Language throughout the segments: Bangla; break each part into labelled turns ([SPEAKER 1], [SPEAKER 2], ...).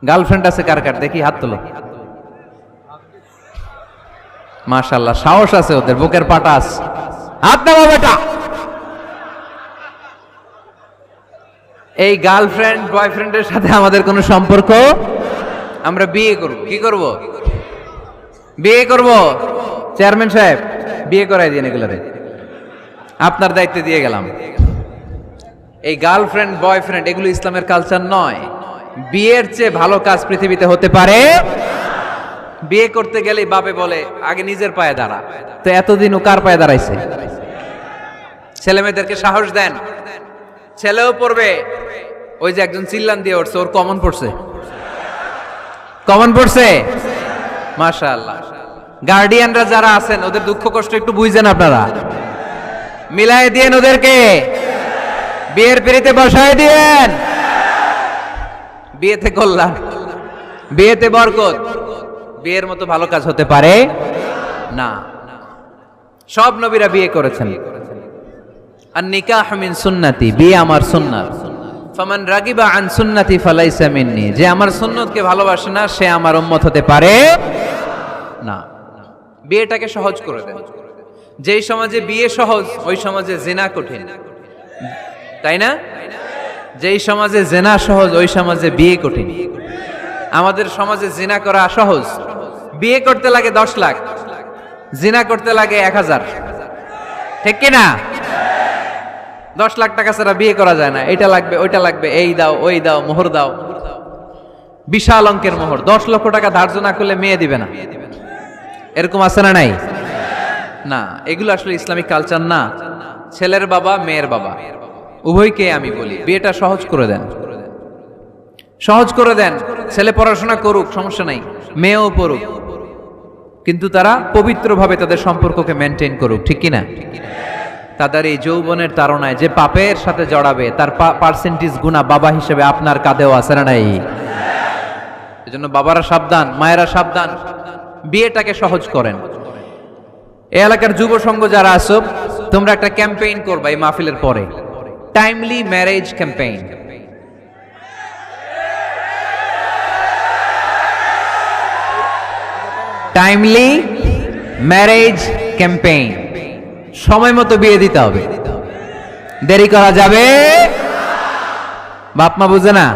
[SPEAKER 1] গার্লফ্রেন্ড আছে কার কার দেখি হাত তোলো। মাশাআল্লাহ, সাহস আছে ওদের, বুকের পাটা আছে। হাত নামা বেটা। এই গার্লফ্রেন্ড বয়ফ্রেন্ডের সাথে আমাদের কোনো সম্পর্ক, আমরা বিয়ে করব। কি করব? বিয়ে করব। চেয়ারম্যান সাহেব বিয়ে করাই দিন এগুলোরে, আপনার দায়িত্বে দিয়ে গেলাম। এই গার্লফ্রেন্ড বয়ফ্রেন্ড এগুলো ইসলামের কালচার নয়। বিয়ের চেয়ে ভালো কাজ পৃথিবীতে হতে পারে। বিয়ে করতে গেলে বাপে বলে আগে নিজের পায়ে দাঁড়া। তো এতদিন ও কার পায়ে দাঁড়াইছে? ছেলে মেয়েদেরকে সাহস দেন, ছেলেও পড়বে। ওই যে একজন চিল্লান দিয়ে উঠছে, ওর কমন পড়ছে, কমন পড়ছে। মাশাআল্লাহ। গার্ডিয়ানরা যারা আছেন ওদের দুঃখ কষ্ট একটু বুঝছেন আপনারা, মিলাই দিয়েন ওদেরকে, বিয়ের পিড়িতে বসায় দিয়েন। বিয়েতে কল্যাণ, বিয়েতে বরকত। বিয়ের মতো ভালো কাজ হতে পারে না। সব নবীরা বিয়ে করেছেন। আর নিকাহ মিন সুন্নতি, বিয়ে আমার সুন্নাত। ফামান রাগিবা আন সুন্নতি ফালাইসা মিন্নি, যে আমার সুন্নতকে ভালোবাসে না সে আমার উম্মত হতে পারে না। বিয়েটাকে সহজ করে দেন। যেই সমাজে বিয়ে সহজ ওই সমাজে জিনা কঠিন, তাই না? যেই সমাজে জিনা সহজ ওই সমাজে বিয়ে কঠিন। আমাদের সমাজে জিনা করা সহজ, বিয়ে করতে লাগে 10 লাখ, জিনা করতে লাগে 1000, ঠিক কি না? 10 লাখ টাকা ছাড়া বিয়ে করা যায় না। এটা লাগবে, ওইটা লাগবে, এই দাও ওই দাও, মোহর দাও, বিশাল অঙ্কের মোহর। 10 লক্ষ টাকা ধার্য না করলে মেয়ে দিবে না, এরকম আছে না নাই? না, এগুলো আসলে ইসলামিক কালচার না। ছেলের বাবা মেয়ের বাবা উভয়কে আমি বলি বিয়েটা সহজ করে দেন, সহজ করে দেন। ছেলে পড়াশোনা করুক, সমস্যা নাই, মেয়েও পড়ুক, কিন্তু তারা পবিত্রভাবে তাদের সম্পর্ককে মেনটেন করুক, ঠিক কিনা? তাদের এই যৌবনের তাড়নায় যে পাপের সাথে জড়াবে তার পার্সেন্টেজ গুণা বাবা হিসেবে আপনার কাঁধেও আছে না নাই? এজন্য বাবারা সাবধান, মায়েরা সাবধান, বিয়েটাকে সহজ করেন। এই এলাকার যুব সংঘ যারা আছো, তোমরা একটা ক্যাম্পেইন করবা এই মাহফিলের পরে, timely marriage campaign. Timely marriage campaign. সময় মতো বিয়ে দিতে হবে, দেরি করা যাবে। বাপ মা বুঝে না,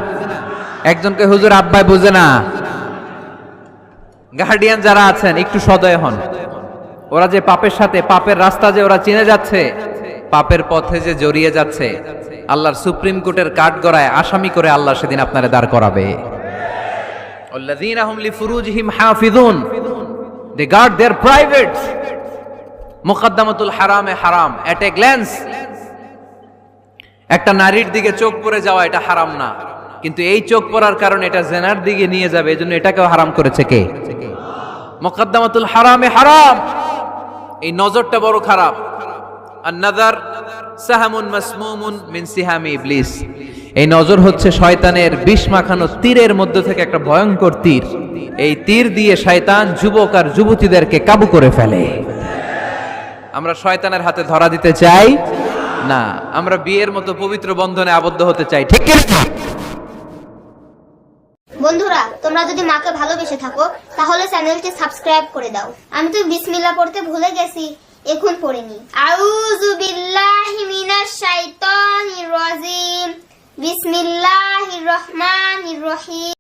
[SPEAKER 1] একজনকে হুজুর আব্বাই বুঝে না। গার্ডিয়ান যারা আছেন একটু সদয় হন। ওরা যে পাপের সাথে, পাপের রাস্তা যে ওরা চিনে যাচ্ছে, পাপের পথে যে জড়িয়ে যাচ্ছে, আল্লাহর সুপ্রিম কোর্টের কাঠগড়ায় আসামি করে আল্লাহ সেদিন আপনারে দাঁড় করাবে। আল্লাযীনা হুম লিফুরুজিহিম হাফিজুন, দে গার্ড देयर প্রাইভেটস। মুকদ্দামাতুল হারামে হারাম, এট এ গ্ল্যান্স। একটা নারীর দিকে চোখ পড়ে যাওয়া এটা হারাম না, কিন্তু এই চোখ পড়ার কারণে এটা জেনার দিকে নিয়ে যাবে, এজন্য এটাকেও হারাম করেছে কে? মুকদ্দামাতুল হারামে হারাম। এই নজরটা বড় খারাপ। আর নাযার সাহামুন মাসমুমুন মিন সিহামি ইবলিস। এই নজর হচ্ছে শয়তানের বিষ মাখানো তীরের মধ্যে থেকে একটা ভয়ঙ্কর তীর। এই তীর দিয়ে শয়তান যুবক আর যুবতীদেরকে কাবু করে ফেলে। আমরা শয়তানের হাতে ধরা দিতে চাই না, আমরা বিয়ের মতো পবিত্র বন্ধনে আবদ্ধ হতে চাই, ঠিক কি না?
[SPEAKER 2] বন্ধুরা, তোমরা যদি মাকে ভালোবেসে থাকো তাহলে চ্যানেলটি সাবস্ক্রাইব করে দাও। আমি তো বিসমিল্লাহ পড়তে ভুলে গেছি, এখন পড়ে নি। আউযু বিল্লাহি মিনাশ শাইতানির রাজিম। বিসমিল্লাহির রহমানির রহিম।